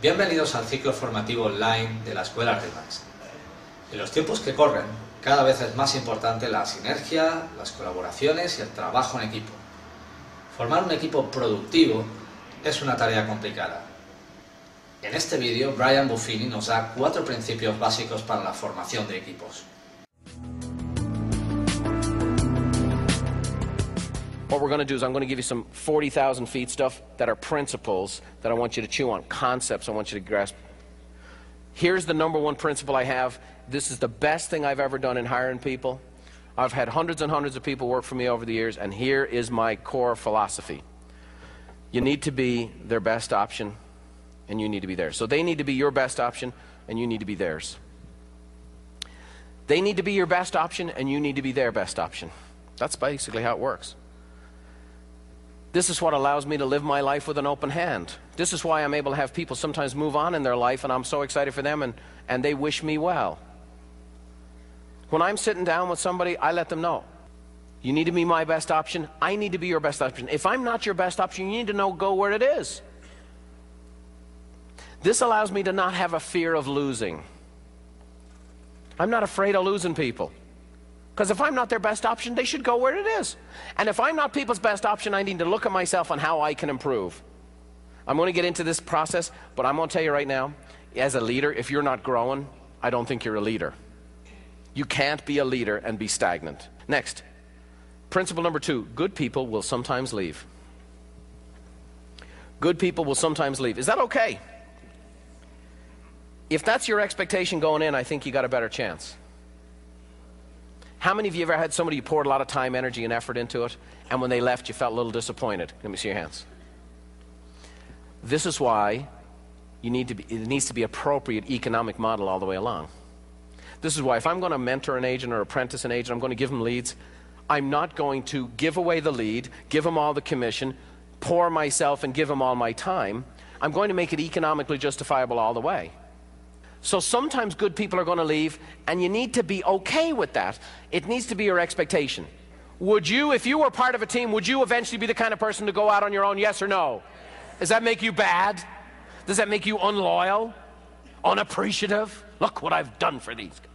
Bienvenidos al ciclo formativo online de la Escuela REMAX. En los tiempos que corren, cada vez es más importante la sinergia, las colaboraciones y el trabajo en equipo. Formar un equipo productivo es una tarea complicada. En este vídeo, Brian Buffini nos da 4 principios básicos para la formación de equipos. What we're going to do is I'm going to give you some 40,000 feet stuff that are principles that I want you to chew on, concepts I want you to grasp. Here's the #1 principle I have. This is the best thing I've ever done in hiring people. I've had hundreds and hundreds of people work for me over the years, and here is my core philosophy. You need to be their best option, and you need to be theirs. So they need to be your best option, and you need to be theirs. They need to be your best option, and you need to be their best option. That's basically how it works. This is what allows me to live my life with an open hand. This is why I'm able to have people sometimes move on in their life, and I'm so excited for them, and they wish me well. When I'm sitting down with somebody, I let them know. You need to be my best option. I need to be your best option. If I'm not your best option, you need to know, go where it is. This allows me to not have a fear of losing. I'm not afraid of losing people. Because if I'm not their best option, they should go where it is. And if I'm not people's best option, I need to look at myself on how I can improve. I'm going to get into this process, but I'm going to tell you right now, as a leader, if you're not growing, I don't think you're a leader. You can't be a leader and be stagnant. Next, principle #2, good people will sometimes leave. Good people will sometimes leave. Is that okay? If that's your expectation going in, I think you got a better chance. How many of you ever had somebody you poured a lot of time, energy, and effort into it, and when they left, you felt a little disappointed? Let me see your hands. This is why it needs to be appropriate economic model all the way along. This is why if I'm going to mentor an agent or apprentice an agent, I'm going to give them leads, I'm not going to give away the lead, give them all the commission, pour myself and give them all my time. I'm going to make it economically justifiable all the way. So sometimes good people are going to leave, and you need to be okay with that. It needs to be your expectation. Would you, if you were part of a team, would you eventually be the kind of person to go out on your own, yes or no? Does that make you bad? Does that make you unloyal? Unappreciative? Look what I've done for these guys.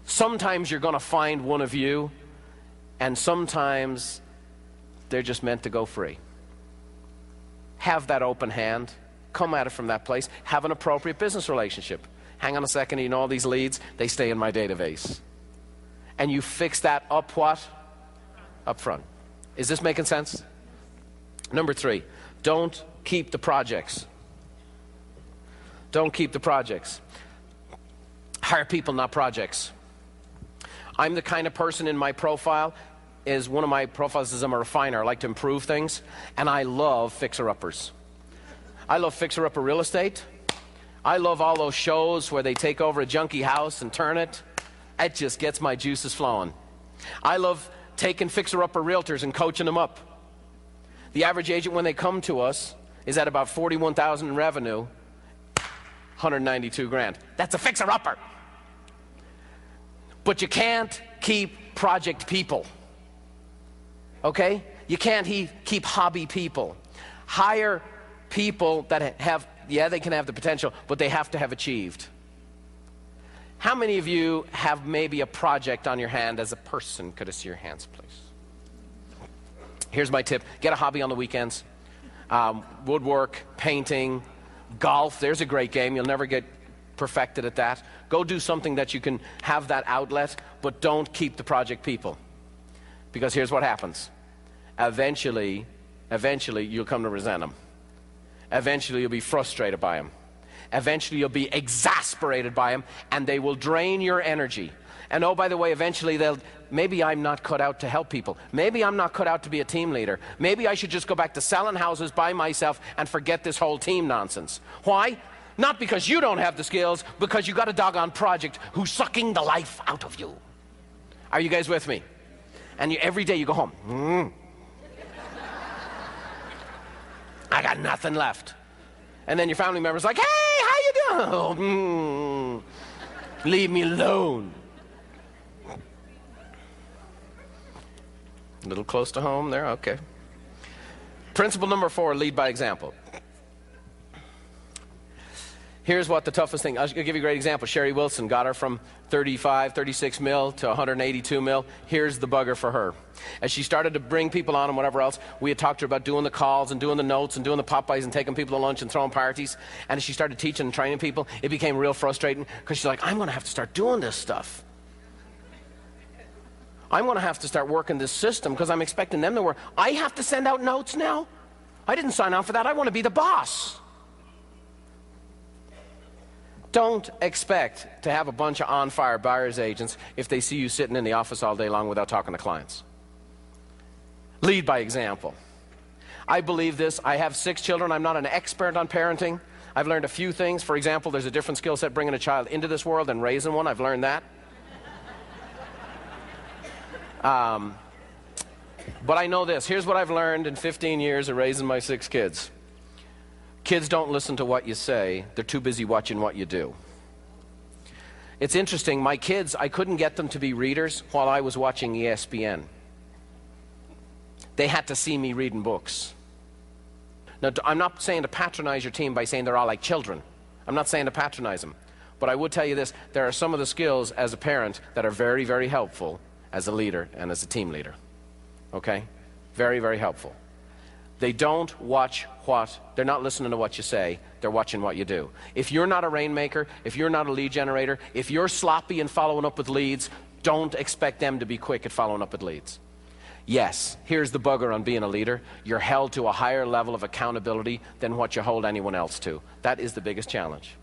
Sometimes you're going to find one of you, and sometimes they're just meant to go free. Have that open hand. Come at it from that place. Have an appropriate business relationship. Hang on a second, you know all these leads, they stay in my database. And you fix that up what? Up front. Is this making sense? #3, don't keep the projects. Don't keep the projects. Hire people, not projects. I'm the kind of person in my profile, one of my profiles is I'm a refiner. I like to improve things, and I love fixer-uppers. I love fixer-upper real estate. I love all those shows where they take over a junky house and turn it. It just gets my juices flowing. I love taking fixer-upper realtors and coaching them up. The average agent, when they come to us, is at about $41,000 in revenue, $192 grand. That's a fixer-upper. But you can't keep project people. Okay? You can't keep hobby people. Hire people that have, yeah, they can have the potential, but they have to have achieved. How many of you have maybe a project on your hand as a person? Could I see your hands, please? Here's my tip. Get a hobby on the weekends. Woodwork, painting, golf. There's a great game. You'll never get perfected at that. Go do something that you can have that outlet, but don't keep the project people. Because here's what happens. Eventually, you'll come to resent them. Eventually you'll be frustrated by them. Eventually you'll be exasperated by them, and they will drain your energy. And oh, by the way, eventually maybe I'm not cut out to help people. Maybe I'm not cut out to be a team leader. Maybe I should just go back to selling houses by myself and forget this whole team nonsense. Why? Not because you don't have the skills, because you got a doggone project who's sucking the life out of you. Are you guys with me? And every day you go home, I got nothing left. And then your family member's like, hey, how you doing? Oh, leave me alone. A little close to home there, okay. Principle #4, lead by example. Here's what the toughest thing, I'll give you a great example. Sherry Wilson got her from 35, 36 mil to 182 mil. Here's the bugger for her. As she started to bring people on and whatever else, we had talked to her about doing the calls and doing the notes and doing the Popeyes and taking people to lunch and throwing parties. And as she started teaching and training people, it became real frustrating because she's like, I'm going to have to start doing this stuff. I'm going to have to start working this system because I'm expecting them to work. I have to send out notes now? I didn't sign on for that. I want to be the boss. Don't expect to have a bunch of on-fire buyer's agents if they see you sitting in the office all day long without talking to clients. Lead by example. I believe this. I have 6 children. I'm not an expert on parenting. I've learned a few things. For example, there's a different skill set bringing a child into this world than raising one. I've learned that. But I know this. Here's what I've learned in 15 years of raising my 6 kids. Kids don't listen to what you say. They're too busy watching what you do. It's interesting. My kids, I couldn't get them to be readers while I was watching ESPN. They had to see me reading books. Now, I'm not saying to patronize your team by saying they're all like children. I'm not saying to patronize them. But I would tell you this. There are some of the skills as a parent that are very, very helpful as a leader and as a team leader. Okay? Very, very helpful. They don't watch they're not listening to what you say, they're watching what you do. If you're not a rainmaker, if you're not a lead generator, if you're sloppy in following up with leads, don't expect them to be quick at following up with leads. Yes, here's the bugger on being a leader. You're held to a higher level of accountability than what you hold anyone else to. That is the biggest challenge.